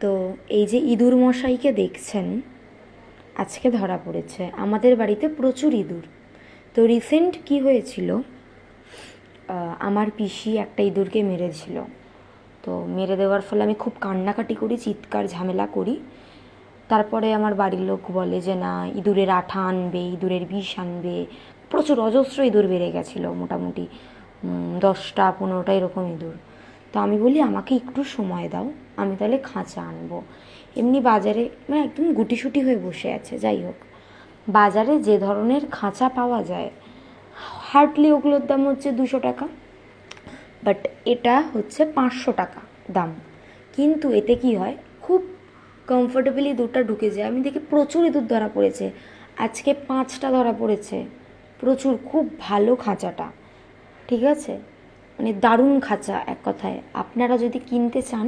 তো এই যে ইঁদুর মশাইকে দেখছেন, আজকে ধরা পড়েছে। আমাদের বাড়িতে প্রচুর ইঁদুর। তো রিসেন্ট কি হয়েছিল, আমার পিসি একটা ইঁদুরকে মেরেছিল। তো মেরে দেওয়ার ফলে আমি খুব কান্নাকাটি করি, চিৎকার ঝামেলা করি। তারপরে আমার বাড়ির লোক বলে যে না, ইঁদুরের আঠা আনবে, ইঁদুরের বিষ আনবে। প্রচুর অজস্র ইঁদুর বেড়ে গেছিলো, মোটামুটি 10টা 15টা এরকম ইঁদুর। তো আমি বলি আমাকে একটু সময় দাও, আমি তাহলে খাঁচা আনবো। এমনি বাজারে মানে একদম গুটিসুটি হয়ে বসে আছে। যাই হোক, বাজারে যে ধরনের খাঁচা পাওয়া যায় হার্ডলি ওগুলোর দাম হচ্ছে 200 টাকা, বাট এটা হচ্ছে 500 টাকা দাম। কিন্তু এতে কি হয়, খুব কমফোর্টেবলি দুধটা ঢুকে যায়। আমি দেখি প্রচুর ইঁদুর ধরা পড়েছে, আজকে 5টা ধরা পড়েছে। প্রচুর, খুব ভালো খাঁচাটা, ঠিক আছে, মানে দারুণ খাঁচা। এক কথায় আপনারা যদি কিনতে চান